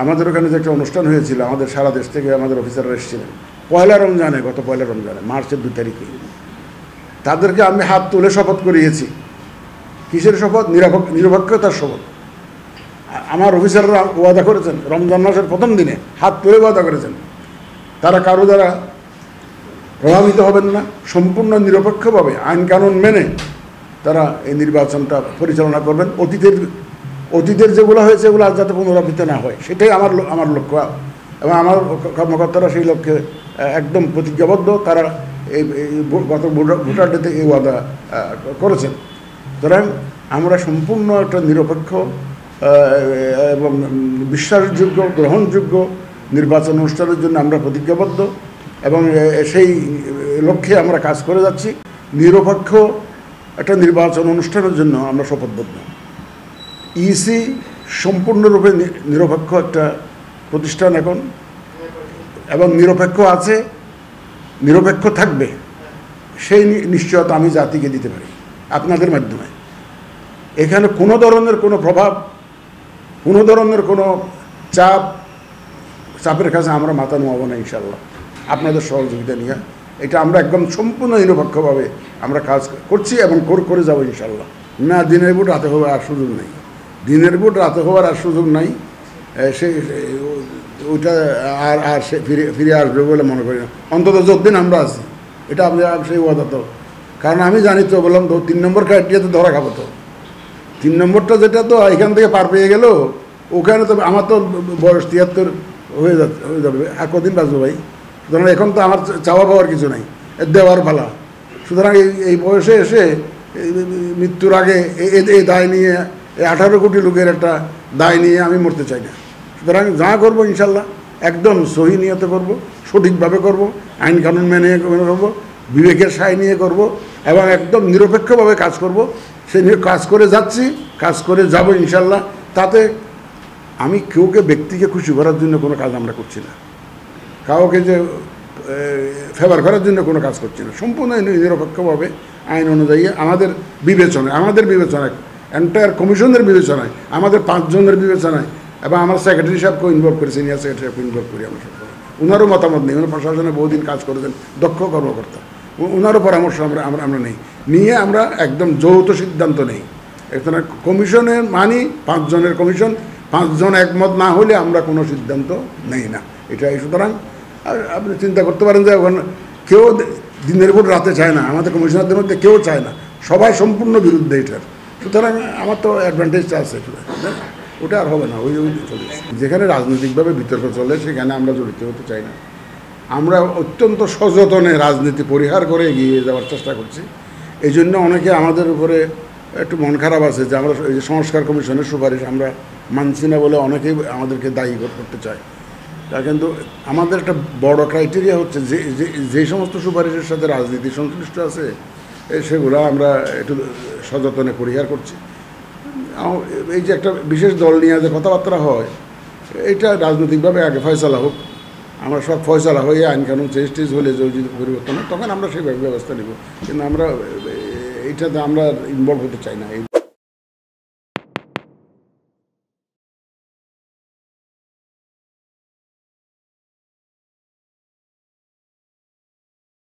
আমাদের ওখানে যে একটা অনুষ্ঠান হয়েছিল, আমাদের সারা দেশ থেকে আমাদের অফিসাররা এসেছিলেন পয়লা রমজানে, গত পয়লা রমজানে মার্চের 2 তারিখে। তাদেরকে আমি হাত তুলে শপথ করিয়েছি। কিসের শপথ? নিরপেক্ষতার শপথ। আমার অফিসাররা ওয়াদা করেছেন, রমজান মাসের প্রথম দিনে হাত তুলে ওয়াদা করেছেন তারা কারো দ্বারা প্রভাবিত হবেন না, সম্পূর্ণ নিরপেক্ষভাবে আইন কানুন মেনে তারা এই নির্বাচনটা পরিচালনা করবেন। অতীতের যেগুলো হয়েছে এগুলো আর যাতে পুনরাবৃত্তি না হয়, সেটাই আমার লক্ষ্য। এবং আমার কর্মকর্তারা সেই লক্ষ্যে একদম প্রতিজ্ঞাবদ্ধ। তারা এই গত ভোটার ডেতে এই ওয়াদা করেছেন। সুতরাং আমরা সম্পূর্ণ একটা নিরপেক্ষ এবং বিশ্বাসযোগ্য, গ্রহণযোগ্য নির্বাচন অনুষ্ঠানের জন্য আমরা প্রতিজ্ঞাবদ্ধ এবং সেই লক্ষ্যে আমরা কাজ করে যাচ্ছি। নিরপেক্ষ একটা নির্বাচন অনুষ্ঠানের জন্য আমরা শপথবদ্ধ। ইসি সম্পূর্ণরূপে নিরপেক্ষ একটা প্রতিষ্ঠান এখন, এবং নিরপেক্ষ আছে, নিরপেক্ষ থাকবে, সেই নিশ্চয়তা আমি জাতিকে দিতে পারি আপনাদের মাধ্যমে। এখানে কোনো ধরনের কোনো প্রভাব, কোনো ধরনের কোনো চাপের কাছে আমরা মাথা নোয়াবো না ইনশাল্লাহ, আপনাদের সহযোগিতা নিয়ে। এটা আমরা একদম সম্পূর্ণ নিরপেক্ষভাবে আমরা কাজ করছি এবং করে যাবো ইনশাল্লাহ। না, দিনের ভোট রাতে হওয়ার আর সুযোগ নেই, দিনের ভোট রাতে হওয়ার আর সুযোগ নাই। ওইটা আর সে ফিরে আসবে বলে মনে করি না, অন্তত যতদিন আমরা আছি। এটা আপনি সেই ওয়াদা তো, কারণ আমি জানি তো, বললাম তো 3 নম্বর ক্রাইটেরিয়াতে ধরা খাবো তো। 3 নম্বরটা যেটা তো এখান থেকে পার পেয়ে গেল, ওখানে তো আমার তো বয়স 73 হয়ে যাবে, আর কদিন বাঁচবো ভাই। সুতরাং এখন তো আমার চাওয়া পাওয়ার কিছু নাই, দেওয়ার পালা। সুতরাং এই বয়সে এসে মৃত্যুর আগে এই দায় নিয়ে, এই 18 কোটি লোকের একটা দায় নিয়ে আমি মরতে চাই না। সুতরাং যা করবো ইনশাল্লাহ একদম সহি নিয়তে করব, সঠিকভাবে করব, আইন কানুন মেনে করবো, বিবেকের সায় নিয়ে করব এবং একদম নিরপেক্ষভাবে কাজ করব। সে নিয়ে কাজ করে যাচ্ছি, কাজ করে যাব ইনশাল্লাহ। তাতে আমি কেউকে, ব্যক্তিকে খুশি করার জন্য কোনো কাজ আমরা করছি না, কাউকে যে ফেভার করার জন্য কোনো কাজ করছি না। সম্পূর্ণ নিরপেক্ষভাবে আইন অনুযায়ী আমাদের বিবেচনায় এন্টায়ার কমিশনের বিবেচনায়, আমাদের 5 জনের বিবেচনায়, এবং আমার সেক্রেটারি সাহেবকেও ইনভলভ করি, সিনিয়র সেক্রেটারি সাহেবকে ইনভলভ করি আমরা সব। ওনারও মতামত নেই, উনি প্রশাসনে বহুদিন কাজ করেছেন, দক্ষ কর্মকর্তা, ওনারও পরামর্শ আমরা নিয়ে আমরা একদম যৌথ সিদ্ধান্ত নেই। এখানে কমিশনের 5 জনের কমিশন, 5 জন একমত না হলে আমরা কোনো সিদ্ধান্ত নেই না, এটাই। সুতরাং আর আপনি চিন্তা করতে পারেন যে ওখানে কেউ দিনের ভোট রাতে চায় না, আমাদের কমিশনারদের মধ্যে কেউ চায় না, সবাই সম্পূর্ণ বিরুদ্ধে এটার। সুতরাং আমার তো অ্যাডভান্টেজটা আছে, ওটা আর হবে না। ওই চলে যেখানে রাজনৈতিকভাবে বিতর্ক চলে সেখানে আমরা জড়িত হতে চাই না। আমরা অত্যন্ত সযত্নে রাজনীতি পরিহার করে এগিয়ে যাওয়ার চেষ্টা করছি। এই জন্য অনেকে আমাদের উপরে একটু মন খারাপ আছে যে আমরা এই যে সংস্কার কমিশনের সুপারিশ আমরা মানছি না বলে অনেকেই আমাদেরকে দায়ী করতে চায়। তা কিন্তু আমাদের একটা বড় ক্রাইটেরিয়া হচ্ছে যে সমস্ত সুপারিশের সাথে রাজনীতি সংশ্লিষ্ট আছে সেগুলো আমরা একটু সযত্নে পরিহার করছি। এই যে একটা বিশেষ দল নিয়ে যে কথাবার্তা হয়, এটা রাজনৈতিকভাবে আগে ফয়সালা হোক, আমরা সব ফয়সালা হয়ে আইন কানুন চেঞ্জ হলে যদি পরিবর্তন হয় তখন আমরা সেই ব্যবস্থা নেব, কিন্তু আমরা এইটাতে আমরা ইনভলভ হতে চাই না।